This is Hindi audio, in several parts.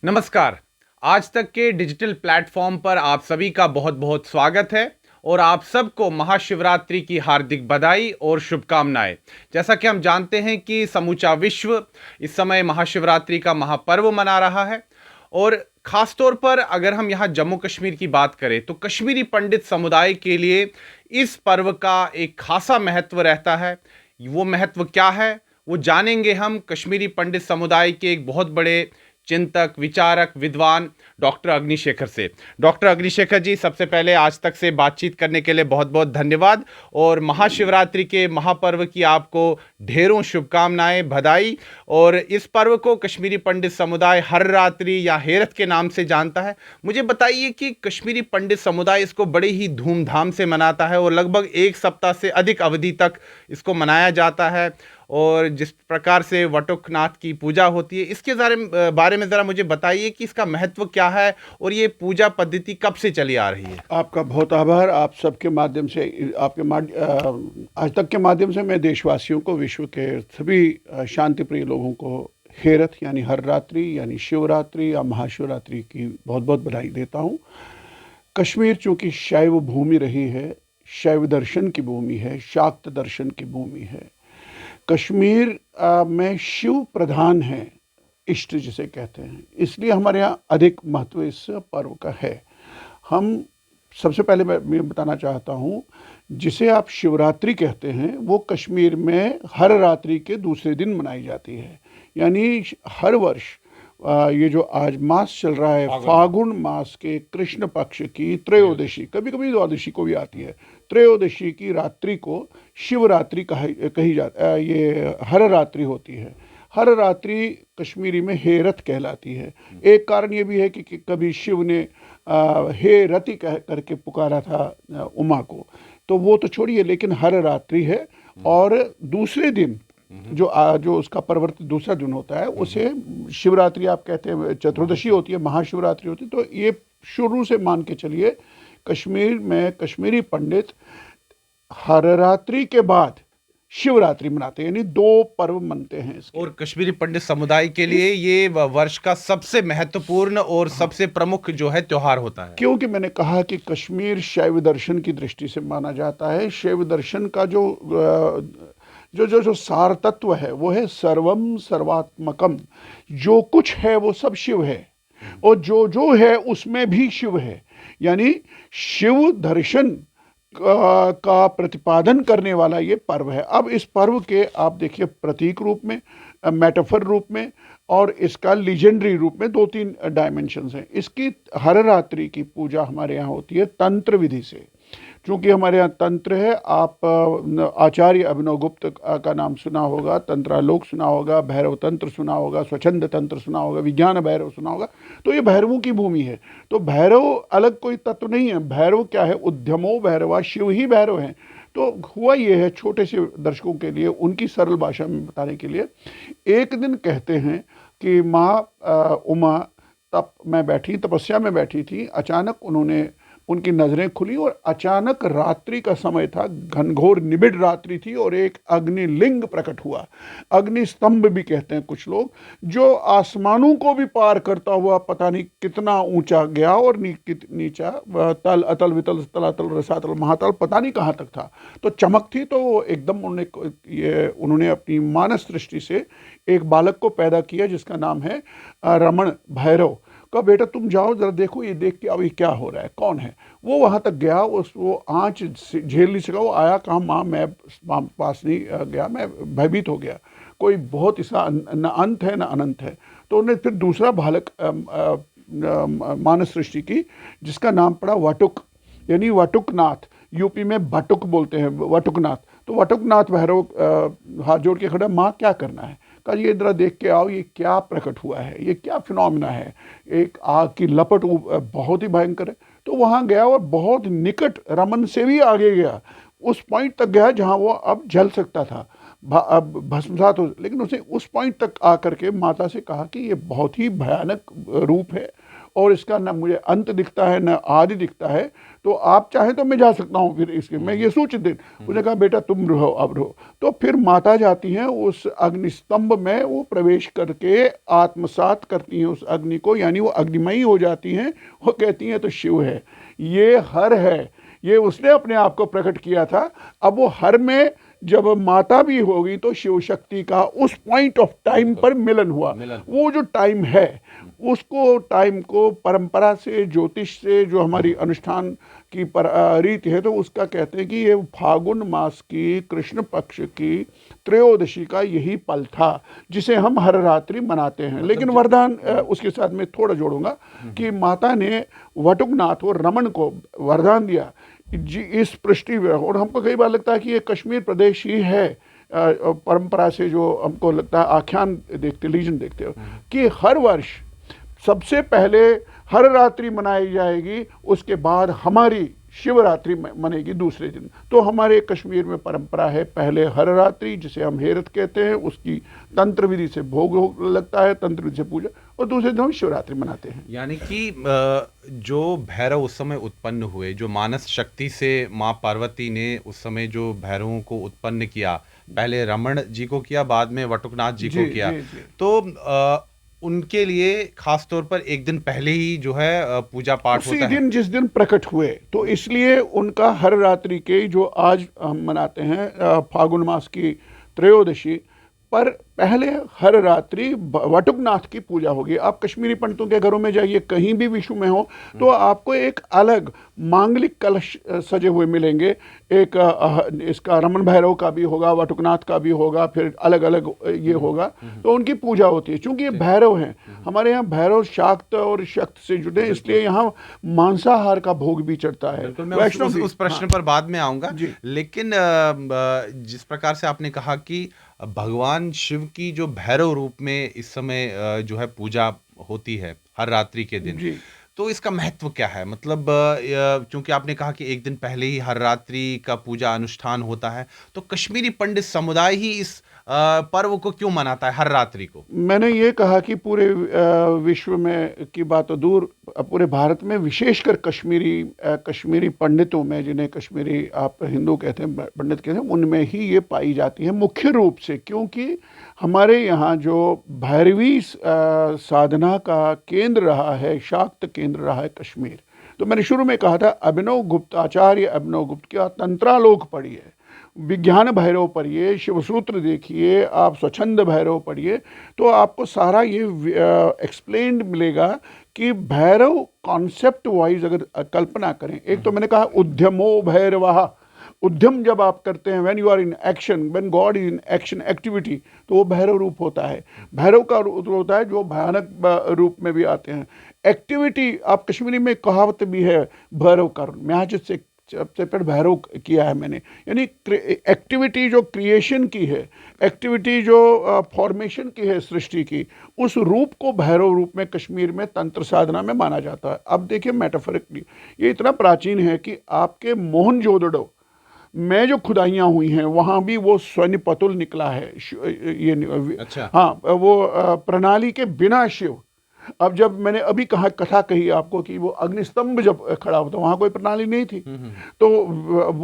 नमस्कार। आज तक के डिजिटल प्लेटफॉर्म पर आप सभी का बहुत बहुत स्वागत है और आप सबको महाशिवरात्रि की हार्दिक बधाई और शुभकामनाएं। जैसा कि हम जानते हैं कि समूचा विश्व इस समय महाशिवरात्रि का महापर्व मना रहा है और ख़ास तौर पर अगर हम यहाँ जम्मू कश्मीर की बात करें तो कश्मीरी पंडित समुदाय के लिए इस पर्व का एक खासा महत्व रहता है। वो महत्व क्या है वो जानेंगे हम कश्मीरी पंडित समुदाय के एक बहुत बड़े चिंतक, विचारक, विद्वान डॉक्टर अग्निशेखर से। डॉक्टर अग्निशेखर जी, सबसे पहले आज तक से बातचीत करने के लिए बहुत बहुत धन्यवाद और महाशिवरात्रि के महापर्व की आपको ढेरों शुभकामनाएं, बधाई। और इस पर्व को कश्मीरी पंडित समुदाय हर रात्रि या हेरत के नाम से जानता है। मुझे बताइए कि कश्मीरी पंडित समुदाय इसको बड़े ही धूमधाम से मनाता है और लगभग एक सप्ताह से अधिक अवधि तक इसको मनाया जाता है और जिस प्रकार से वटुकनाथ की पूजा होती है, इसके बारे में ज़रा मुझे बताइए कि इसका महत्व क्या है और ये पूजा पद्धति कब से चली आ रही है। आपका बहुत आभार। आप सबके माध्यम से आज तक के माध्यम से मैं देशवासियों को, विश्व के सभी शांति प्रिय लोगों को हेरत यानी हर रात्रि यानी शिवरात्रि या महाशिवरात्रि की बहुत बहुत बधाई देता हूँ। कश्मीर चूँकि शैव भूमि रही है, शैव दर्शन की भूमि है, शाक्त दर्शन की भूमि है। कश्मीर में शिव प्रधान है, इष्ट जिसे कहते हैं, इसलिए हमारे यहाँ अधिक महत्व इस पर्व का है। हम सबसे पहले मैं बताना चाहता हूँ, जिसे आप शिवरात्रि कहते हैं वो कश्मीर में हर रात्रि के दूसरे दिन मनाई जाती है। यानी हर वर्ष ये जो आज मास चल रहा है, फागुन मास के कृष्ण पक्ष की त्रयोदशी, कभी कभी द्वादशी को भी आती है, त्रयोदशी की रात्रि को शिवरात्रि कही ये हर रात्रि होती है। हर रात्रि कश्मीरी में हेरत कहलाती है। एक कारण ये भी है कि कभी शिव ने हे रति कह करके पुकारा था उमा को, तो वो तो छोड़िए, लेकिन हर रात्रि है। और दूसरे दिन जो उसका परिवर्तित दूसरा दिन होता है उसे शिवरात्रि आप कहते हैं, चतुर्दशी होती है, महाशिवरात्रि होती है। तो ये शुरू से मान के चलिए, कश्मीर में कश्मीरी पंडित हर रात्रि के बाद शिवरात्रि मनाते हैं, यानी दो पर्व मनते हैं इसके। और कश्मीरी पंडित समुदाय के लिए ये वर्ष का सबसे महत्वपूर्ण और सबसे प्रमुख जो है त्योहार होता है। क्योंकि मैंने कहा कि कश्मीर शैव दर्शन की दृष्टि से माना जाता है। शैव दर्शन का जो सार तत्व है वो है सर्वम सर्वात्मकम। जो कुछ है वो सब शिव है और जो है उसमें भी शिव है। यानी शिव दर्शन का प्रतिपादन करने वाला ये पर्व है। अब इस पर्व के आप देखिए प्रतीक रूप में, मेटाफर रूप में और इसका लीजेंडरी रूप में दो तीन डायमेंशंस हैं। इसकी हर रात्रि की पूजा हमारे यहाँ होती है तंत्र विधि से। चूँकि हमारे यहाँ तंत्र है, आप आचार्य अभिनव गुप्त का नाम सुना होगा, तंत्रालोक सुना होगा, भैरव तंत्र सुना होगा, स्वच्छंद तंत्र सुना होगा, विज्ञान भैरव सुना होगा। तो ये भैरवों की भूमि है। तो भैरव अलग कोई तत्व नहीं है। भैरव क्या है? उद्यमो भैरवा, शिव ही भैरव हैं। तो हुआ ये है, छोटे से दर्शकों के लिए उनकी सरल भाषा में बताने के लिए, एक दिन कहते हैं कि माँ उमा तपस्या में बैठी थी। अचानक उनकी नज़रें खुली और अचानक रात्रि का समय था, घनघोर निबिड़ रात्रि थी और एक अग्निलिंग प्रकट हुआ। अग्नि स्तंभ भी कहते हैं कुछ लोग, जो आसमानों को भी पार करता हुआ पता नहीं कितना ऊंचा गया और नीचा तल अतल वितल तलातल रसातल महातल पता नहीं कहाँ तक था। तो चमक थी, तो एकदम उन्होंने अपनी मानस दृष्टि से एक बालक को पैदा किया जिसका नाम है रमण भैरव। कहा बेटा तुम जाओ जरा देखो, ये देख के अब ये क्या हो रहा है, कौन है। वो वहाँ तक गया, वो आँच झेल नहीं सका। वो आया, कहा माँ मैं पास नहीं गया, मैं भयभीत हो गया, कोई बहुत इसका न अंत है न अनंत है। तो उन्होंने फिर दूसरा बालक मानस सृष्टि की जिसका नाम पड़ा वटुक, यानी वटुकनाथ। यूपी में भटुक बोलते हैं, वटुकनाथ। तो वटुकनाथ भैरव हाथ जोड़ के खड़ा, माँ क्या करना है? कहा ये जरा देख के आओ, ये क्या प्रकट हुआ है, ये क्या फिनोमिना है। एक आग की लपट बहुत ही भयंकर है। तो वहाँ गया और बहुत निकट, रमन से भी आगे गया, उस पॉइंट तक गया जहाँ वो अब जल सकता था, अब भस्मसात हो। लेकिन उसने उस पॉइंट तक आकर के माता से कहा कि ये बहुत ही भयानक रूप है और इसका ना मुझे अंत दिखता है ना आदि दिखता है, तो आप चाहें तो मैं जा सकता हूँ फिर इसके, मैं ये सूचित दिन। उसने कहा बेटा तुम रहो, अब रहो। तो फिर माता जाती हैं उस अग्निस्तंभ में, वो प्रवेश करके आत्मसात करती हैं उस अग्नि को, यानी वो अग्निमयी हो जाती हैं। वो कहती हैं तो शिव है, ये हर है, ये उसने अपने आप को प्रकट किया था। अब वो हर में जब माता भी होगी तो शिव शक्ति का उस पॉइंट ऑफ टाइम पर मिलन हुआ। वो जो टाइम है, उसको टाइम को परंपरा से, ज्योतिष से, जो हमारी अनुष्ठान की रीत है, तो उसका कहते हैं कि ये फागुन मास की कृष्ण पक्ष की त्रयोदशी का यही पल था, जिसे हम हर रात्रि मनाते हैं। लेकिन वरदान उसके साथ में थोड़ा जोड़ूंगा कि माता ने वटुकनाथ और रमन को वरदान दिया जी इस पृष्ठि में। और हमको कई बार लगता है कि ये कश्मीर प्रदेश ही है, परंपरा से जो हमको लगता है, आख्यान देखते, लीजन देखते हो, कि हर वर्ष सबसे पहले हर रात्रि मनाई जाएगी, उसके बाद हमारी शिवरात्रि मनेगी दूसरे दिन। तो हमारे कश्मीर में परंपरा है, पहले हर रात्रि, जिसे हम हेरत कहते हैं, उसकी तंत्र विधि से भोग लगता है, तंत्र विधि से पूजा, और दूसरे दिन हम शिवरात्रि मनाते हैं। यानी कि जो भैरव उस समय उत्पन्न हुए, जो मानस शक्ति से माँ पार्वती ने उस समय जो भैरवों को उत्पन्न किया, पहले रमण जी को किया, बाद में वटुकनाथ जी को किया, तो उनके लिए खास तौर पर एक दिन पहले ही जो है पूजा पाठ होता है। उसी दिन जिस दिन प्रकट हुए, तो इसलिए उनका हर रात्रि के, जो आज हम मनाते हैं फागुन मास की त्रयोदशी पर, पहले हर रात्रि वटुकनाथ की पूजा होगी। आप कश्मीरी पंडितों के घरों में जाइए, कहीं भी विश्व में हो, तो आपको एक अलग मांगलिक कलश सजे हुए मिलेंगे। एक इसका रमन भैरव का भी होगा, वटुकनाथ का भी होगा, फिर अलग अलग ये होगा, तो उनकी पूजा होती है। चूंकि ये भैरव हैं, हमारे यहाँ भैरव शाक्त और शक्त से जुड़े हैं, इसलिए यहाँ मांसाहार का भोग भी चढ़ता है। मैं उस प्रश्न पर बाद में आऊंगा, लेकिन जिस प्रकार से आपने कहा कि भगवान शिव की जो भैरव रूप में इस समय जो है पूजा होती है हर रात्रि के दिन, तो इसका महत्व क्या है? मतलब क्योंकि आपने कहा कि एक दिन पहले ही हर रात्रि का पूजा अनुष्ठान होता है, तो कश्मीरी पंडित समुदाय ही इस पर्व को क्यों मनाता है, हर रात्रि को? मैंने ये कहा कि पूरे विश्व में की बात तो दूर, पूरे भारत में, विशेषकर कश्मीरी पंडितों में, जिन्हें कश्मीरी आप हिंदू कहते हैं, पंडित कहते हैं, उनमें ही ये पाई जाती है मुख्य रूप से। क्योंकि हमारे यहाँ जो भैरवी साधना का केंद्र रहा है, शाक्त केंद्र रहा है कश्मीर। तो मैंने शुरू में कहा था, अभिनव गुप्त, आचार्य अभिनव गुप्त का तंत्रालोक पढ़िए, विज्ञान भैरव पढ़िए, शिवसूत्र देखिए, आप स्वच्छंद भैरव पढ़िए, तो आपको सारा ये एक्सप्लेन्ड मिलेगा कि भैरव कॉन्सेप्ट वाइज अगर कल्पना करें, एक तो मैंने कहा उद्यमो भैरवः, उद्यम जब आप करते हैं, when you are in action, when God is in action, activity, तो वो भैरव रूप होता है। भैरव का रूप होता है जो भयानक रूप में भी आते हैं। एक्टिविटी, आप कश्मीरी में कहावत भी है, भैरव करुण, मैं से सबसे पहले भैरव किया है मैंने, यानी एक्टिविटी जो क्रिएशन की है, एक्टिविटी जो फॉर्मेशन की है सृष्टि की, उस रूप को भैरव रूप में कश्मीर में तंत्र साधना में माना जाता है। अब देखिए मेटाफोरिकली ये इतना प्राचीन है कि आपके मोहनजोदड़ो में जो खुदाइयाँ हुई हैं, वहाँ भी वो स्वर्ण पतुल निकला है, ये अच्छा। हाँ, वो प्रणाली के बिना शिव। अब जब मैंने अभी कथा कही आपको कि वो अग्निस्तंभ जब खड़ा होता, वहाँ कोई प्रणाली नहीं थी, तो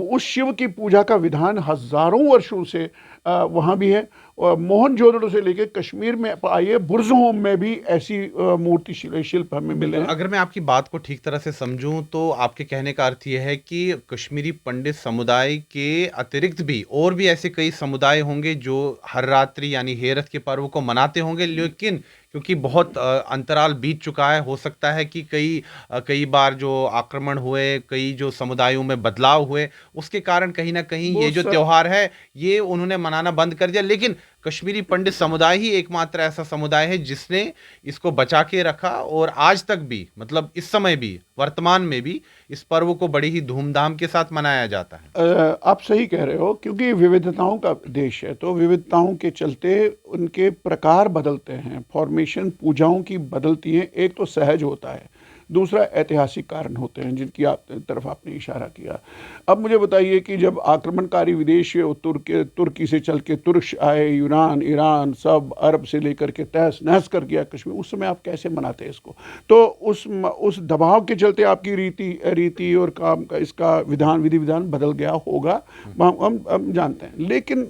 उस शिव की पूजा का विधान हजारों वर्षों से वहाँ भी है। मोहनजोदड़ो से लेकर कश्मीर में आइए, बुर्ज़होम में भी ऐसी मूर्ति शिल्प हमें मिले हैं। अगर मैं आपकी बात को ठीक तरह से समझूं, तो आपके कहने का अर्थ यह है कि कश्मीरी पंडित समुदाय के अतिरिक्त भी और भी ऐसे कई समुदाय होंगे जो हर रात्रि यानी हेरत के पर्व को मनाते होंगे, लेकिन क्योंकि बहुत अंतराल बीत चुका है, हो सकता है कि कई बार जो आक्रमण हुए, कई जो समुदायों में बदलाव हुए, उसके कारण कहीं ना कहीं ये जो त्योहार है ये उन्होंने मनाना बंद कर दिया। लेकिन कश्मीरी पंडित समुदाय ही एकमात्र ऐसा समुदाय है जिसने इसको बचा के रखा, और आज तक भी, मतलब इस समय भी, वर्तमान में भी इस पर्व को बड़ी ही धूमधाम के साथ मनाया जाता है। आप सही कह रहे हो, क्योंकि विविधताओं का देश है, तो विविधताओं के चलते उनके प्रकार बदलते हैं, फॉर्मेशन पूजाओं की बदलती हैं। एक तो सहज होता है, दूसरा ऐतिहासिक कारण होते हैं जिनकी तरफ आपने इशारा किया। अब मुझे बताइए कि जब आक्रमणकारी विदेश तुर्की से चल के तुर्क आए, यूनान, ईरान, सब अरब से लेकर के तहस नहस कर गया कश्मीर, उस समय आप कैसे मनाते हैं इसको? तो उस दबाव के चलते आपकी रीति और काम का इसका विधि विधान बदल गया होगा, हम जानते हैं। लेकिन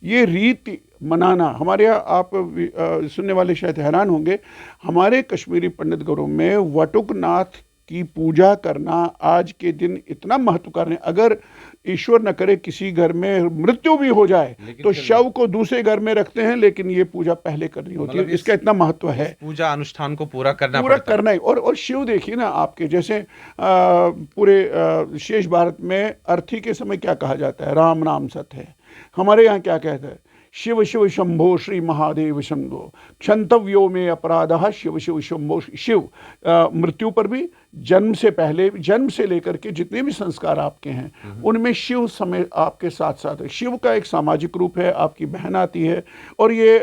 ये रीति मनाना हमारे यहाँ, आप सुनने वाले शायद हैरान होंगे, हमारे कश्मीरी पंडित घरों में वटुकनाथ की पूजा करना आज के दिन इतना महत्वपूर्ण है। अगर ईश्वर न करे किसी घर में मृत्यु भी हो जाए तो शव को दूसरे घर में रखते हैं, लेकिन ये पूजा पहले करनी होती है। इसका इतना महत्व है, पूजा अनुष्ठान को पूरा करना ही। और शिव देखिए ना, आपके जैसे पूरे शेष भारत में अर्थी के समय क्या कहा जाता है? राम नाम सत है। हमारे यहाँ क्या कहता है? शिव शिव शंभो श्री महादेव शंभो क्षंतव्यो में अपराधः शिव शिव शंभो। शिव मृत्यु पर भी, जन्म से पहले, जन्म से लेकर के जितने भी संस्कार आपके हैं उनमें शिव समय आपके साथ साथ है। शिव का एक सामाजिक रूप है। आपकी बहन आती है और ये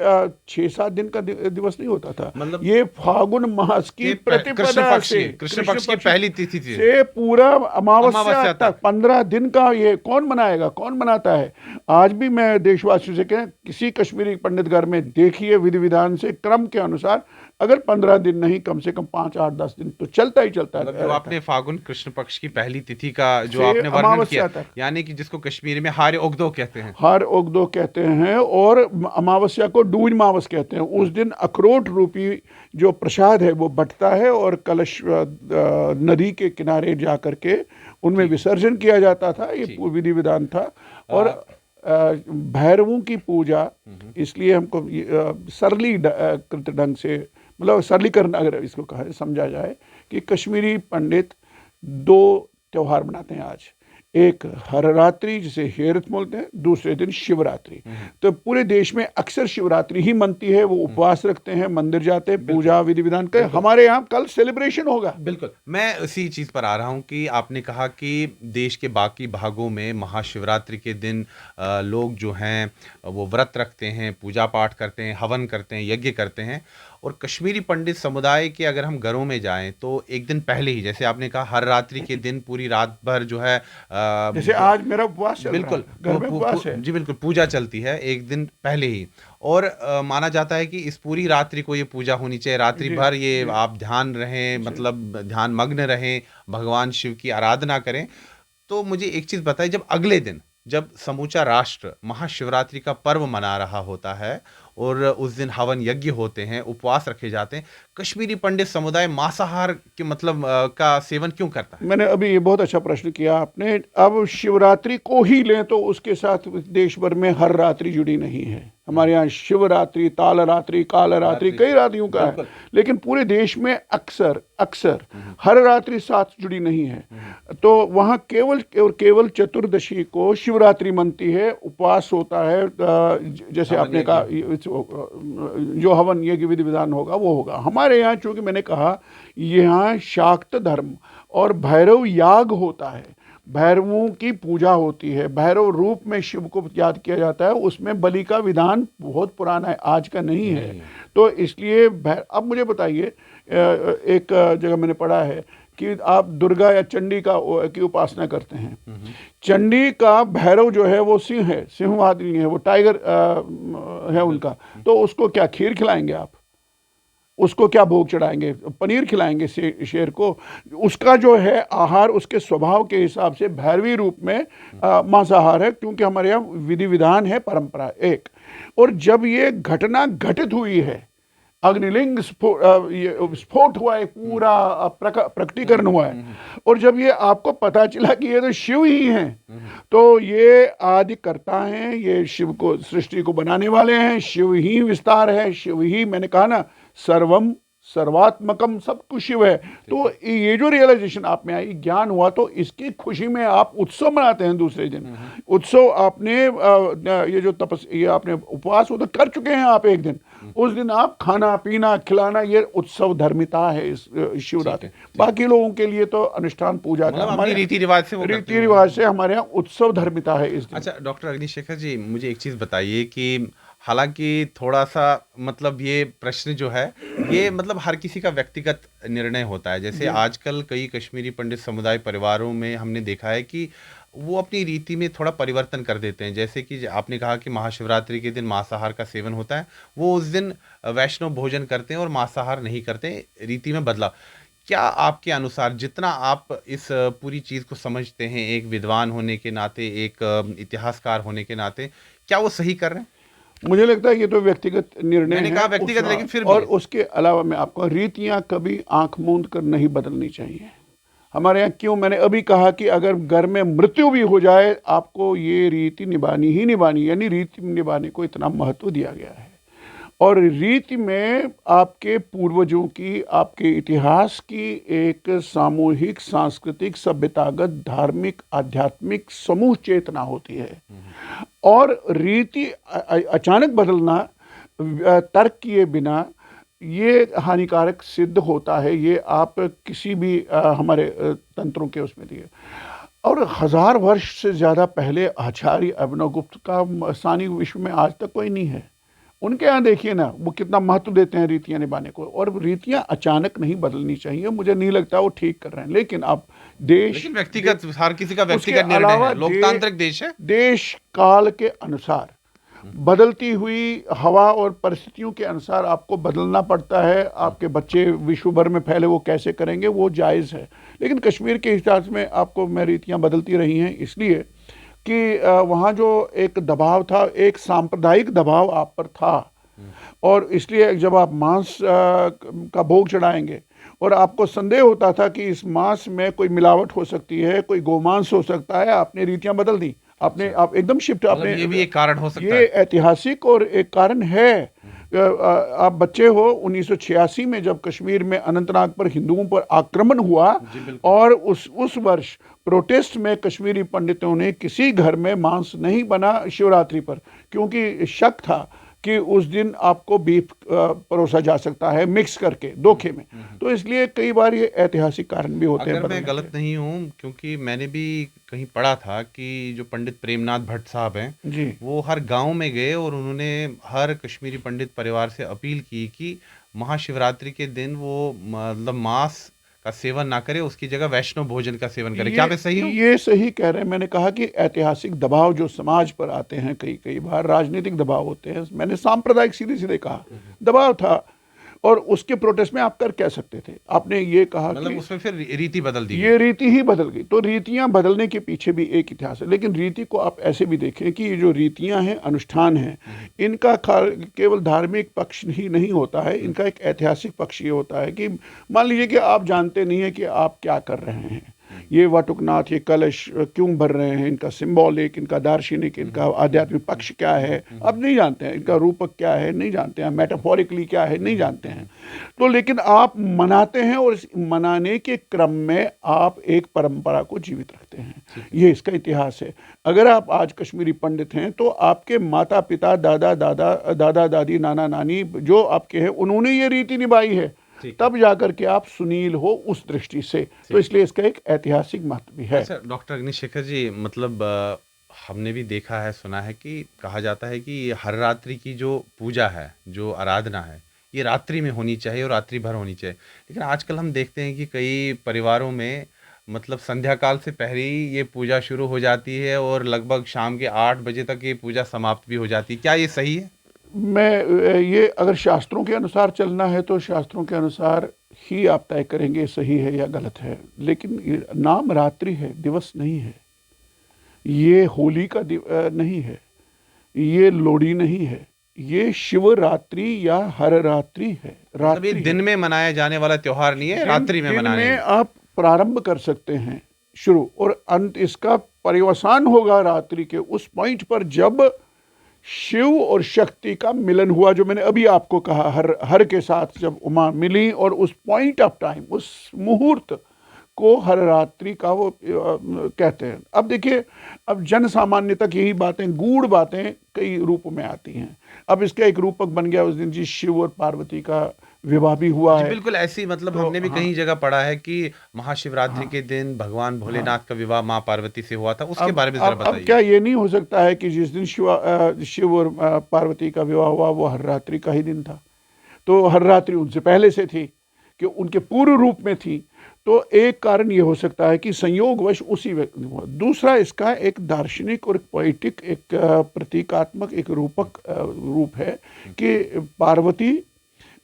6-7 दिन का दिवस नहीं होता था, मतलब ये फागुन मास की प्रतिपदा से, कृष्ण पक्ष की पहली तिथि से पूरा अमावस्या तक 15 दिन का ये कौन मनाएगा, कौन मनाता है? आज भी मैं देशवासियों से कहें, किसी कश्मीरी पंडित घर में देखिए विधि विधान से क्रम के अनुसार, अगर 15 दिन नहीं, कम से कम 5, 8, 10 दिन तो चलता ही चलता है। मतलब जो आपने फागुन कृष्ण पक्ष की पहली तिथि का जो आपने वर्णन किया, यानी कि जिसको कश्मीरी में हार ओगदो कहते हैं, हार ओगदो कहते हैं, और अमावस्या को डूज मावस कहते हैं। उस दिन अखरोट रूपी जो प्रसाद है वो बंटता है और कलश नदी के किनारे जा करके उनमें विसर्जन किया जाता था। ये विधि विधान था। और भैरवों की पूजा इसलिए हमको सरलीकृत ढंग से, मतलब सरलीकरण अगर इसको कहा समझा जाए, कि कश्मीरी पंडित 2 त्योहार मनाते हैं आज। एक हररात्रि जिसे हेरत बोलते हैं, दूसरे दिन शिवरात्रि। तो पूरे देश में अक्सर शिवरात्रि ही मनती है। वो उपवास रखते हैं, मंदिर जाते हैं, पूजा विधि विधान करते। हमारे यहाँ कल सेलिब्रेशन होगा। बिल्कुल, मैं उसी चीज़ पर आ रहा हूँ कि आपने कहा कि देश के बाकी भागों में महाशिवरात्रि के दिन लोग जो हैं वो व्रत रखते हैं, पूजा पाठ करते हैं, हवन करते हैं, यज्ञ करते हैं। और कश्मीरी पंडित समुदाय के अगर हम घरों में जाएं तो एक दिन पहले ही, जैसे आपने कहा, हर रात्रि के दिन पूरी रात भर जो है जैसे आज मेरा उपवास चल बिल्कुल रहा है, घर में उपवास है जी, बिल्कुल पूजा चलती है एक दिन पहले ही। और माना जाता है कि इस पूरी रात्रि को ये पूजा होनी चाहिए, रात्रि भर ये आप ध्यान रहें, मतलब ध्यान मग्न रहें, भगवान शिव की आराधना करें। तो मुझे एक चीज़ बताइए, जब अगले दिन जब समूचा राष्ट्र महाशिवरात्रि का पर्व मना रहा होता है और उस दिन हवन यज्ञ होते हैं, उपवास रखे जाते हैं, कश्मीरी पंडित समुदाय मांसाहार के मतलब का सेवन क्यों करता है? मैंने अभी ये बहुत अच्छा प्रश्न किया आपने। अब शिवरात्रि को ही लें तो उसके साथ देश भर में हर रात्रि जुड़ी नहीं है। हमारे यहाँ शिवरात्रि, ताल रात्रि, काल रात्रि, कई रात्रियों का है, लेकिन पूरे देश में अक्सर हर रात्रि साथ जुड़ी नहीं है। तो वहाँ केवल चतुर्दशी को शिवरात्रि मनती है, उपवास होता है, जैसे आपने कहा जो हवन यज्ञ विधि विधान होगा वो होगा। हमारे यहाँ चूंकि मैंने कहा यहाँ शाक्त धर्म और भैरव याग होता है, भैरवों की पूजा होती है, भैरव रूप में शिव को याद किया जाता है। उसमें बलि का विधान बहुत पुराना है, आज का नहीं है। तो इसलिए अब मुझे बताइए, एक जगह मैंने पढ़ा है कि आप दुर्गा या चंडी की उपासना करते हैं। चंडी का भैरव जो है वो सिंह है, सिंहवादी है, वो टाइगर है उनका। तो उसको क्या खीर खिलाएंगे आप? उसको क्या भोग चढ़ाएंगे? पनीर खिलाएंगे शेर को? उसका जो है आहार उसके स्वभाव के हिसाब से भैरवी रूप में मांसाहार है, क्योंकि हमारे यहाँ विधि विधान है, परंपरा एक। और जब ये घटना घटित हुई है, अग्निलिंग स्फोट हुआ है, पूरा प्रकटीकरण हुआ है, और जब ये आपको पता चला कि ये तो शिव ही हैं, तो ये आदि करता हैं, ये शिव को, सृष्टि को बनाने वाले हैं, शिव ही विस्तार है, शिव ही, मैंने कहा ना, सर्वम सर्वात्मकम, सब कुछ शिव है। तो ये जो रियलाइजेशन आप में आई, ज्ञान हुआ, तो इसकी खुशी में आप उत्सव मनाते हैं। दूसरे दिन उत्सव आपने ये जो ये आपने उपवास होता कर चुके हैं आप एक दिन, उस दिन आप खाना पीना खिलाना, ये उत्सव धर्मिता है इस शिवरात्रि। बाकी लोगों के लिए तो अनुष्ठान पूजा का, हमारे रीति रिवाज से हमारे यहाँ उत्सव धर्मिता है इस दिन। अच्छा डॉक्टर अग्निशेखर जी, मुझे एक चीज़ बताइए कि हालांकि थोड़ा सा मतलब ये प्रश्न जो है ये मतलब हर किसी का व्यक्तिगत निर्णय होता है। जैसे जी आजकल कई कश्मीरी पंडित समुदाय परिवारों में हमने देखा है कि वो अपनी रीति में थोड़ा परिवर्तन कर देते हैं। जैसे कि आपने कहा कि महाशिवरात्रि के दिन मांसाहार का सेवन होता है, वो उस दिन वैष्णव भोजन करते हैं और मांसाहार नहीं करते, रीति में बदलाव। क्या आपके अनुसार, जितना आप इस पूरी चीज़ को समझते हैं एक विद्वान होने के नाते, एक इतिहासकार होने के नाते, क्या वो सही कर रहे हैं? मुझे लगता है ये तो व्यक्तिगत निर्णय मैंने है कहा व्यक्तिगत, लेकिन फिर और भी उसके अलावा मैं आपको रीतियां कभी आंख मूंद कर नहीं बदलनी चाहिए। हमारे यहाँ क्यों, मैंने अभी कहा कि अगर घर में मृत्यु भी हो जाए आपको ये रीति निभानी ही निभानी, यानी रीति निभाने को इतना महत्व दिया गया है। और रीति में आपके पूर्वजों की, आपके इतिहास की एक सामूहिक सांस्कृतिक सभ्यतागत धार्मिक आध्यात्मिक समूह चेतना होती है। और रीति अचानक बदलना तर्क किए बिना ये हानिकारक सिद्ध होता है। ये आप किसी भी हमारे तंत्रों के उसमें दिए। और 1000 वर्ष से ज़्यादा पहले आचार्य अभिनवगुप्त का स्थानीय विश्व में आज तक कोई नहीं है। उनके यहाँ देखिए ना वो कितना महत्व देते हैं रीतियाँ निभाने को। और रीतियाँ अचानक नहीं बदलनी चाहिए, मुझे नहीं लगता वो ठीक कर रहे हैं। लेकिन आप लेकिन व्यक्तिगत, हर किसी का व्यक्तिगत निर्णय है, लोकतांत्रिक देश है। देश काल के अनुसार बदलती हुई हवा और परिस्थितियों के अनुसार आपको बदलना पड़ता है। आपके बच्चे विश्व भर में फैले वो कैसे करेंगे, वो जायज़ है। लेकिन कश्मीर के हिसाब में आपको मैं रीतियाँ बदलती रही हैं इसलिए कि वहाँ जो एक दबाव था, एक सांप्रदायिक दबाव आप पर था। और इसलिए जब आप मांस का भोग चढ़ाएंगे और आपको संदेह होता था कि इस मांस में कोई मिलावट हो सकती है, कोई गोमांस हो सकता है, आपने रीतियां बदल दी। आपने आप एकदम शिफ्ट, मतलब आपने ये भी एक कारण हो सकता ये है। ऐतिहासिक और एक कारण है। आप बच्चे हो 1986 में जब कश्मीर में अनंतनाग पर हिंदुओं पर आक्रमण हुआ जी बिल्कुल। और उस वर्ष प्रोटेस्ट में कश्मीरी पंडितों ने किसी घर में मांस नहीं बना शिवरात्रि पर, क्योंकि शक था कि उस दिन आपको बीफ परोसा जा सकता है मिक्स करके धोखे में। तो इसलिए कई बार ये ऐतिहासिक कारण भी होते हैं अगर मैं बदलने गलत के। नहीं हूँ, क्योंकि मैंने भी कहीं पढ़ा था कि जो पंडित प्रेमनाथ भट्ट साहब हैं, जी वो हर गांव में गए और उन्होंने हर कश्मीरी पंडित परिवार से अपील की कि महाशिवरात्रि के दिन वो मतलब मांस का सेवन ना करे, उसकी जगह वैष्णव भोजन का सेवन करे। क्या मैं सही हूँ? ये सही कह रहे हैं। मैंने कहा कि ऐतिहासिक दबाव जो समाज पर आते हैं, कई कई बार राजनीतिक दबाव होते हैं। मैंने सांप्रदायिक सीधे सीधे कहा दबाव था और उसके प्रोटेस्ट में आप कर कह सकते थे। आपने ये कहा मतलब कि उसमें फिर रीति बदल दी गई। ये रीति ही बदल गई। तो रीतियां बदलने के पीछे भी एक इतिहास है। लेकिन रीति को आप ऐसे भी देखें कि ये जो रीतियां हैं, अनुष्ठान हैं, इनका केवल धार्मिक पक्ष ही नहीं होता है, इनका एक ऐतिहासिक पक्ष ये होता है कि मान लीजिए कि आप जानते नहीं है कि आप क्या कर रहे हैं। ये वाटुकनाथ, ये कलश क्यों भर रहे हैं, इनका सिंबॉलिक, इनका दार्शनिक, इनका आध्यात्मिक पक्ष क्या है, अब नहीं जानते हैं। इनका रूपक क्या है नहीं जानते हैं, मेटाफोरिकली क्या है नहीं जानते हैं। तो लेकिन आप मनाते हैं और इस मनाने के क्रम में आप एक परंपरा को जीवित रखते हैं। ये इसका इतिहास है। अगर आप आज कश्मीरी पंडित हैं तो आपके माता पिता, दादा दादी, नाना नानी जो आपके हैं, उन्होंने ये रीति निभाई है, तब जाकर के आप सुनील हो उस दृष्टि से। तो इसलिए इसका एक ऐतिहासिक महत्व भी है। अच्छा डॉक्टर अग्निशेखर जी, मतलब हमने भी देखा है, सुना है कि कहा जाता है कि ये हर रात्रि की जो पूजा है, जो आराधना है, ये रात्रि में होनी चाहिए और रात्रि भर होनी चाहिए। लेकिन आजकल हम देखते हैं कि कई परिवारों में मतलब संध्या काल से पहले ही ये पूजा शुरू हो जाती है और लगभग शाम के 8 बजे तक ये पूजा समाप्त भी हो जाती है। क्या ये सही है? ये अगर शास्त्रों के अनुसार चलना है तो शास्त्रों के अनुसार ही आप तय करेंगे सही है या गलत है। लेकिन ये नाम रात्रि है, दिवस नहीं है। ये होली का नहीं है, ये लोहड़ी नहीं है, ये शिवरात्रि या हर रात्रि है। मतलब ये रात्रि दिन है। में मनाया जाने वाला त्योहार नहीं है, रात्रि में दिन मनाने में आप प्रारंभ कर सकते हैं शुरू, और अंत इसका पर्यवसान होगा रात्रि के उस पॉइंट पर जब शिव और शक्ति का मिलन हुआ। जो मैंने अभी आपको कहा, हर के साथ जब उमा मिली, और उस पॉइंट ऑफ टाइम, उस मुहूर्त को हर रात्रि का वो कहते हैं। अब देखिए, अब जन सामान्य तक यही बातें, गूढ़ बातें कई रूपों में आती हैं। अब इसका एक रूपक बन गया उस दिन जी शिव और पार्वती का विवाह भी हुआ जी है। बिल्कुल, ऐसी मतलब तो हमने भी हाँ, कहीं जगह पढ़ा है कि महाशिवरात्रि हाँ, के दिन भगवान हाँ। भोलेनाथ का विवाह माँ पार्वती से हुआ था। उसके अब बारे में ज़रा अब बताइए। क्या ये नहीं हो सकता है कि जिस दिन शिव और पार्वती का विवाह हुआ वो हर रात्रि का ही दिन था? तो हर रात्रि उनसे पहले से थी, कि उनके पूर्व रूप में थी। तो एक कारण ये हो सकता है कि संयोगवश उसी व्यक्ति हुआ। दूसरा, इसका एक दार्शनिक और एक पोएटिक, एक प्रतीकात्मक, एक रूपक रूप है कि पार्वती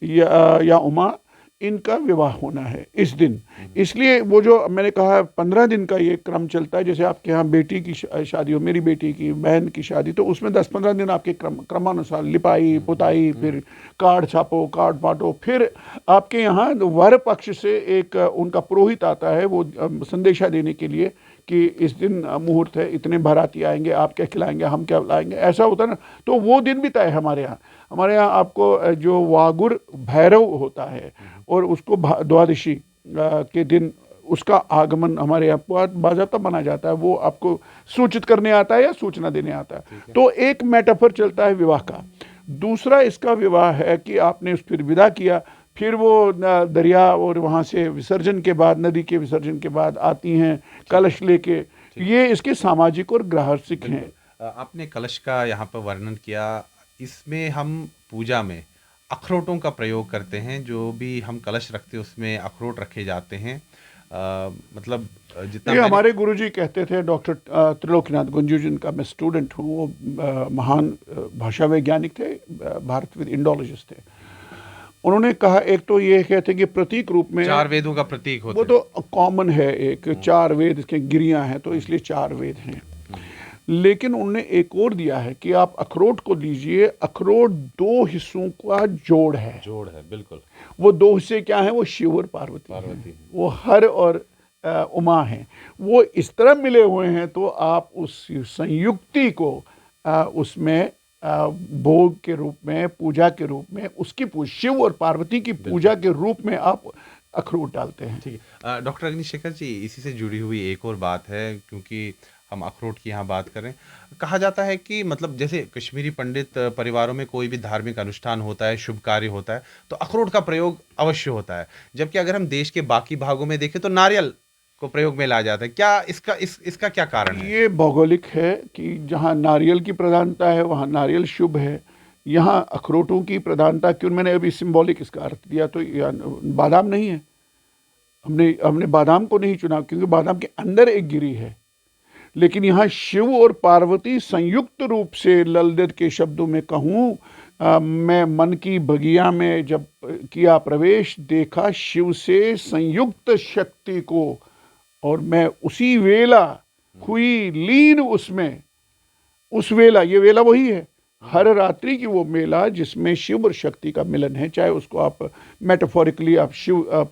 या उमा, इनका विवाह होना है इस दिन। इसलिए वो जो मैंने कहा 15 दिन का ये क्रम चलता है। जैसे आपके यहाँ बेटी की शादी हो, मेरी बेटी की बहन की शादी, तो उसमें 10-15 दिन आपके क्रमानुसार लिपाई पुताई, फिर कार्ड छापो, कार्ड बांटो, फिर आपके यहाँ वर पक्ष से एक उनका पुरोहित आता है, वो संदेशा देने के लिए कि इस दिन मुहूर्त है, इतने बाराती आएंगे, आप क्या खिलाएंगे, हम क्या लाएंगे, ऐसा होता है ना। तो वो दिन भी तय है हमारे यहाँ। हमारे यहाँ आपको जो वागुर भैरव होता है और उसको द्वादशी के दिन उसका आगमन हमारे यहाँ बहुत बाज़ाब्ता माना जाता है। वो आपको सूचित करने आता है या सूचना देने आता है। तो एक मेटाफर चलता है विवाह का। दूसरा इसका विवाह है कि आपने फिर विदा किया, फिर वो दरिया और वहाँ से विसर्जन के बाद, नदी के विसर्जन के बाद आती हैं कलश लेके। ये इसके सामाजिक और ग्राहसिक हैं। आपने कलश का यहाँ पर वर्णन किया। इसमें हम पूजा में अखरोटों का प्रयोग करते हैं। जो भी हम कलश रखते हैं उसमें अखरोट रखे जाते हैं। मतलब जितना ये मैंने हमारे गुरुजी कहते थे, डॉक्टर त्रिलोकीनाथ गुंजू, जिनका मैं स्टूडेंट हूँ। वो महान भाषा वैज्ञानिक थे, भारत विद इंडोलॉजिस्ट थे। उन्होंने कहा, एक तो ये कहते हैं कि प्रतीक रूप में, चार वेदों का प्रतीक होते वो हैं। तो कॉमन है, एक 4 वेद इसके गिरियां हैं, तो इसलिए 4 वेद हैं। लेकिन उनने एक और दिया है कि आप अखरोट को लीजिए, अखरोट 2 हिस्सों का जोड़ है। जोड़ है बिल्कुल। वो 2 हिस्से क्या हैं? वो शिव और पार्वती हैं। वो हर और उमा हैं। वो इस तरह मिले हुए हैं, तो आप उस संयुक्ति को उसमें भोग के रूप में, पूजा के रूप में, उसकी शिव और पार्वती की पूजा के रूप में आप अखरोट डालते हैं। ठीक है। डॉक्टर अग्निशेखर जी, इसी से जुड़ी हुई एक और बात है, क्योंकि हम अखरोट की यहाँ बात करें। कहा जाता है कि मतलब जैसे कश्मीरी पंडित परिवारों में कोई भी धार्मिक अनुष्ठान होता है, शुभ कार्य होता है, तो अखरोट का प्रयोग अवश्य होता है। जबकि अगर हम देश के बाकी भागों में देखें तो नारियल को प्रयोग में लाया जाता है। क्या इसका क्या कारण है? ये भौगोलिक है कि जहाँ नारियल की प्रधानता है वहाँ नारियल शुभ है। यहाँ अखरोटों की प्रधानता क्यों? मैंने अभी सिंबॉलिक इसका अर्थ दिया। तो बादाम नहीं है, हमने हमने बादाम को नहीं चुना क्योंकि बादाम के अंदर एक गिरी है। लेकिन यहाँ शिव और पार्वती संयुक्त रूप से, ललित के शब्दों में कहूँ, मैं मन की बगिया में जब किया प्रवेश, देखा शिव से संयुक्त शक्ति को, और मैं उसी वेला हुई लीन उसमें। उस वेला, ये वेला वही है, हर रात्रि की वो मेला जिसमें शिव और शक्ति का मिलन है। चाहे उसको आप मेटाफोरिकली आप शिव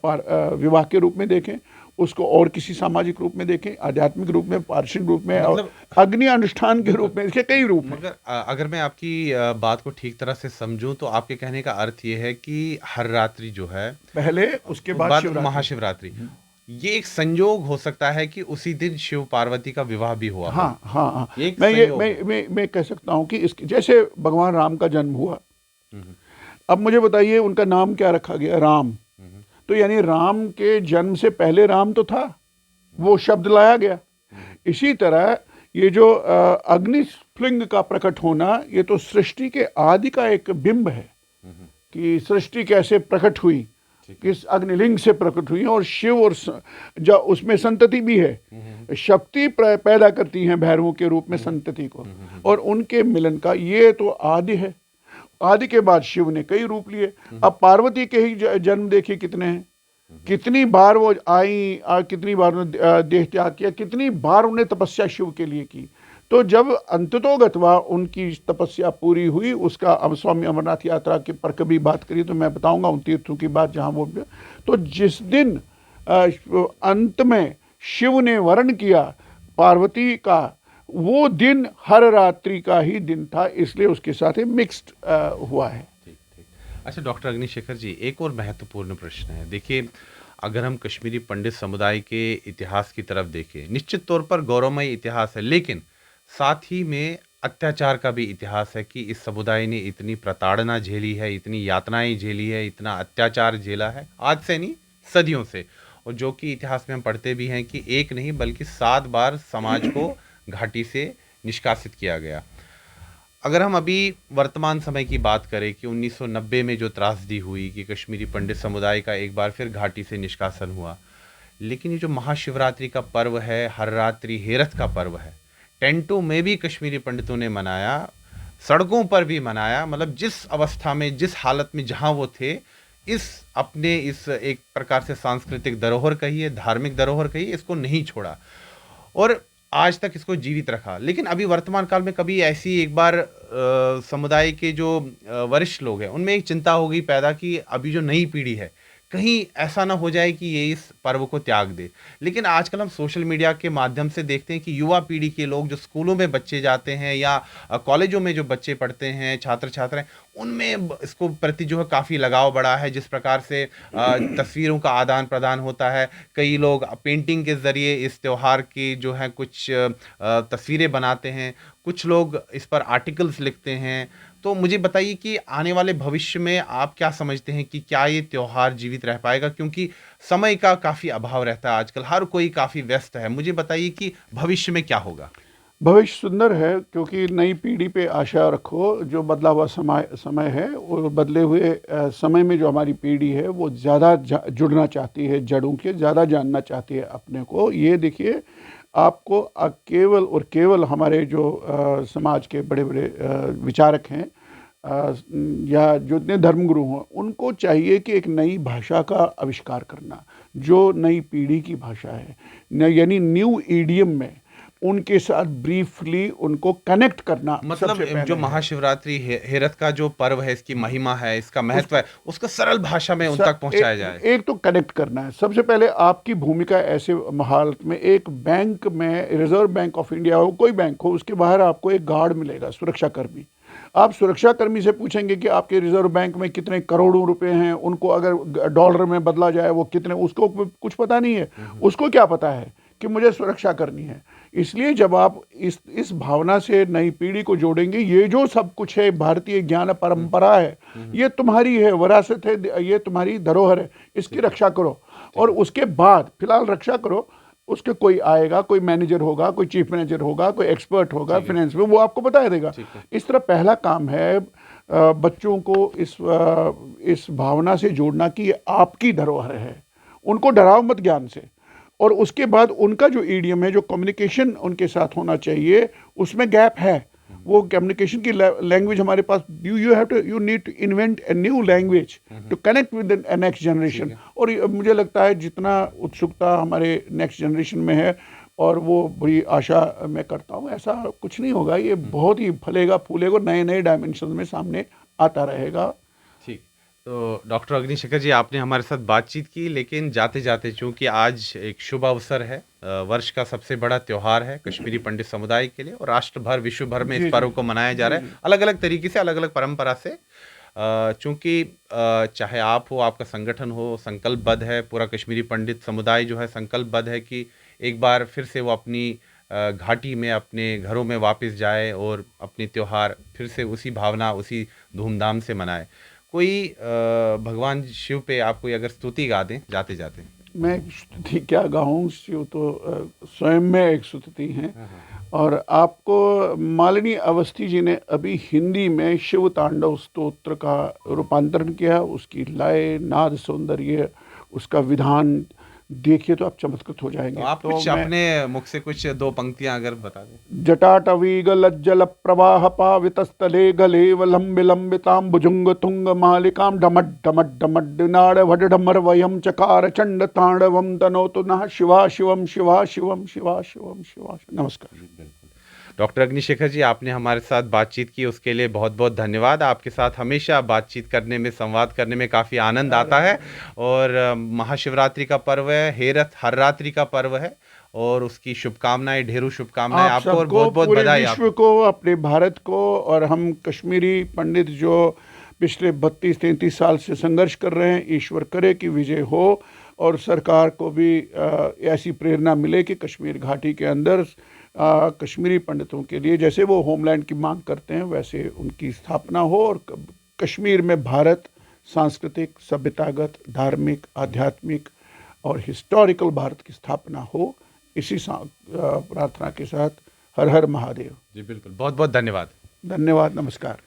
विवाह के रूप में देखें, उसको और किसी सामाजिक रूप में देखें, आध्यात्मिक रूप में, पार्षिक रूप में, और मतलब अग्नि अनुष्ठान के रूप में, इसके कई रूप हैं। मगर अगर मैं आपकी बात को ठीक तरह से समझूं तो आपके कहने का अर्थ ये है कि हर रात्रि जो है, पहले उसके बाद शिवरात्रि। महाशिवरात्रि, ये एक संयोग हो सकता है कि उसी दिन शिव पार्वती का विवाह भी हुआ हो। हाँ हाँ हाँ, ये एक मैं ये संयोग है। मैं कह सकता हूँ कि इसके जैसे भगवान राम का जन्म हुआ। हम्म, अब मुझे बताइए उनका नाम क्या रखा गया? राम। तो यानी राम के जन्म से पहले राम तो था, वो शब्द लाया गया। इसी तरह ये जो अग्निस्फुलिंग का प्रकट होना, ये तो सृष्टि के आदि का एक बिंब है कि सृष्टि कैसे प्रकट हुई, किस अग्निलिंग से प्रकट हुई। और शिव और जो उसमें संतति भी है, शक्ति पैदा करती हैं भैरवों के रूप में संतति को, और उनके मिलन का ये तो आदि है। आदि के बाद शिव ने कई रूप लिए। अब पार्वती के ही जन्म देखिए कितने हैं, कितनी बार वो आई, कितनी बार उन्होंने देह त्याग किया, कितनी बार उन्हें तपस्या शिव के लिए की। तो जब अंततोगत्वा उनकी तपस्या पूरी हुई, उसका अब स्वामी अमरनाथ यात्रा के पर कभी बात करी तो मैं बताऊंगा उन तीर्थों की बात जहाँ वो। तो जिस दिन अंत में शिव ने वर्ण किया पार्वती का, वो दिन हर रात्रि का ही दिन था, इसलिए उसके साथ ही मिक्स्ड हुआ है। ठीक ठीक। अच्छा डॉक्टर अग्निशेखर जी, एक और महत्वपूर्ण प्रश्न है। देखिए, अगर हम कश्मीरी पंडित समुदाय के इतिहास की तरफ देखें, निश्चित तौर पर गौरवमय इतिहास है, लेकिन साथ ही में अत्याचार का भी इतिहास है कि इस समुदाय ने इतनी प्रताड़ना झेली है, इतनी यातनाएं झेली है, इतना अत्याचार झेला है, आज से नहीं सदियों से। और जो कि इतिहास में हम पढ़ते भी हैं कि एक नहीं बल्कि 7 बार समाज को घाटी से निष्कासित किया गया। अगर हम अभी वर्तमान समय की बात करें कि 1990 में जो त्रासदी हुई कि कश्मीरी पंडित समुदाय का एक बार फिर घाटी से निष्कासन हुआ, लेकिन ये जो महाशिवरात्रि का पर्व है, हर रात्रि हेरत का पर्व है, टेंटों में भी कश्मीरी पंडितों ने मनाया, सड़कों पर भी मनाया, मतलब जिस अवस्था में, जिस हालत में जहाँ वो थे, इस एक प्रकार से सांस्कृतिक धरोहर कहिए, धार्मिक धरोहर कहिए, इसको नहीं छोड़ा और आज तक इसको जीवित रखा। लेकिन अभी वर्तमान काल में कभी ऐसी एक बार समुदाय के जो वरिष्ठ लोग हैं उनमें एक चिंता हो गई पैदा कि अभी जो नई पीढ़ी है कहीं ऐसा ना हो जाए कि ये इस पर्व को त्याग दे। लेकिन आजकल हम सोशल मीडिया के माध्यम से देखते हैं कि युवा पीढ़ी के लोग जो स्कूलों में बच्चे जाते हैं या कॉलेजों में जो बच्चे पढ़ते हैं, छात्र छात्राएं, उनमें इसको प्रति जो है काफ़ी लगाव बढ़ा है। जिस प्रकार से तस्वीरों का आदान प्रदान होता है, कई लोग पेंटिंग के ज़रिए इस त्यौहार की जो है कुछ तस्वीरें बनाते हैं, कुछ लोग इस पर आर्टिकल्स लिखते हैं। तो मुझे बताइए कि आने वाले भविष्य में आप क्या समझते हैं कि क्या ये त्योहार जीवित रह पाएगा, क्योंकि समय का काफ़ी अभाव रहता है आजकल, हर कोई काफ़ी व्यस्त है। मुझे बताइए कि भविष्य में क्या होगा। भविष्य सुंदर है क्योंकि नई पीढ़ी पे आशा रखो। जो बदला हुआ समय है और बदले हुए समय में जो हमारी पीढ़ी है वो ज़्यादा जुड़ना चाहती है, जड़ों के ज़्यादा जानना चाहती है अपने को। ये देखिए, आपको केवल और केवल हमारे जो समाज के बड़े बड़े विचारक हैं या जो इतने धर्मगुरु हों, उनको चाहिए कि एक नई भाषा का आविष्कार करना, जो नई पीढ़ी की भाषा है, यानी न्यू ईडियम में उनके साथ ब्रीफली उनको कनेक्ट करना। मतलब जो महाशिवरात्रि हेरत का जो पर्व है, इसकी महिमा है, इसका महत्व है, उसको सरल भाषा में उन तक पहुंचाया जाए। एक तो कनेक्ट करना है। सबसे पहले आपकी भूमिका ऐसे हालत में, एक बैंक में, रिजर्व बैंक ऑफ इंडिया हो, कोई बैंक हो, उसके बाहर आपको एक गार्ड मिलेगा, सुरक्षाकर्मी। आप सुरक्षाकर्मी से पूछेंगे कि आपके रिजर्व बैंक में कितने करोड़ों रुपए हैं, उनको अगर डॉलर में बदला जाए वो कितने, उसको कुछ पता नहीं है। उसको क्या पता है कि मुझे सुरक्षा करनी है। इसलिए जब आप इस भावना से नई पीढ़ी को जोड़ेंगे, ये जो सब कुछ है, भारतीय ज्ञान परंपरा है, ये तुम्हारी है, विरासत है, ये तुम्हारी धरोहर है, इसकी रक्षा करो। और उसके बाद फिलहाल रक्षा करो, उसके कोई आएगा, कोई मैनेजर होगा, कोई चीफ मैनेजर होगा, कोई एक्सपर्ट होगा फाइनेंस में, वो आपको बता देगा। इस तरह पहला काम है बच्चों को इस भावना से जोड़ना कि ये आपकी धरोहर है। उनको डराओ मत ज्ञान से। और उसके बाद उनका जो ईडियम है, जो कम्युनिकेशन उनके साथ होना चाहिए, उसमें गैप है। वो कम्युनिकेशन की लैंग्वेज हमारे पास, you need to invent a new language to connect with the next generation. और मुझे लगता है जितना उत्सुकता हमारे नेक्स्ट जनरेशन में है, और वो बड़ी आशा मैं करता हूँ, ऐसा कुछ नहीं होगा, ये बहुत ही फलेगा फूलेगा, नए नए डायमेंशन में सामने आता रहेगा। तो डॉक्टर अग्निशेखर जी, आपने हमारे साथ बातचीत की, लेकिन जाते जाते, चूंकि आज एक शुभ अवसर है, वर्ष का सबसे बड़ा त्यौहार है कश्मीरी पंडित समुदाय के लिए, और राष्ट्र भर, विश्व भर में इस पर्व को मनाया जा रहा है अलग अलग तरीके से, अलग अलग परंपरा से। चूंकि चाहे आप हो, आपका संगठन हो, संकल्पबद्ध है, पूरा कश्मीरी पंडित समुदाय जो है संकल्पबद्ध है कि एक बार फिर से वो अपनी घाटी में, अपने घरों में वापस जाए और अपनी त्यौहार फिर से उसी भावना, उसी धूमधाम से मनाए। कोई भगवान शिव पे आप कोई अगर स्तुति गा दें जाते जाते। मैं स्तुति क्या गाऊं, शिव तो स्वयं में एक स्तुति हैं। और आपको मालिनी अवस्थी जी ने अभी हिंदी में शिव तांडव स्तोत्र का रूपांतरण किया, उसकी लय, नाद, सौंदर्य, उसका विधान देखिए तो आप चमत्कृत हो जाएंगे। तो आप कुछ अपने मुख से कुछ 2 पंक्तियां अगर बता दें। जटाटवी गलज्जल प्रवाह पावितस्थले गले वलंब लंबिताम भुजंग तुंग मालिकाम डमड डमड डमड नाड़ वड डमर वयम चकार चंड तांडवम तनोतु नः शिवा शिवम शिवा शिवम शिवा शिवम शिवा। नमस्कार। डॉक्टर अग्निशेखर जी, आपने हमारे साथ बातचीत की, उसके लिए बहुत बहुत धन्यवाद। आपके साथ हमेशा बातचीत करने में, संवाद करने में काफ़ी आनंद आता है। और महाशिवरात्रि का पर्व है, हेरत हर रात्रि का पर्व है, और उसकी शुभकामनाएं, ढेरों शुभकामनाएं आपको, और बहुत बहुत बधाई विश्व को, अपने भारत को। और हम कश्मीरी पंडित जो पिछले 32-33 साल से संघर्ष कर रहे हैं, ईश्वर करे कि विजय हो। और सरकार को भी ऐसी प्रेरणा मिले कि कश्मीर घाटी के अंदर कश्मीरी पंडितों के लिए जैसे वो होमलैंड की मांग करते हैं वैसे उनकी स्थापना हो और कश्मीर में भारत सांस्कृतिक, सभ्यतागत, धार्मिक, आध्यात्मिक और हिस्टोरिकल भारत की स्थापना हो। इसी प्रार्थना के साथ हर हर महादेव। जी बिल्कुल, बहुत बहुत धन्यवाद। धन्यवाद, नमस्कार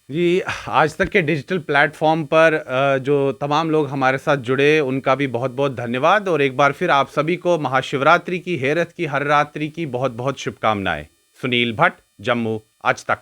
जी, आज तक के डिजिटल प्लेटफॉर्म पर जो तमाम लोग हमारे साथ जुड़े उनका भी बहुत बहुत धन्यवाद, और एक बार फिर आप सभी को महाशिवरात्रि की, हेरत की, हर रात्रि की बहुत बहुत शुभकामनाएं। सुनील भट्ट, जम्मू, आज तक।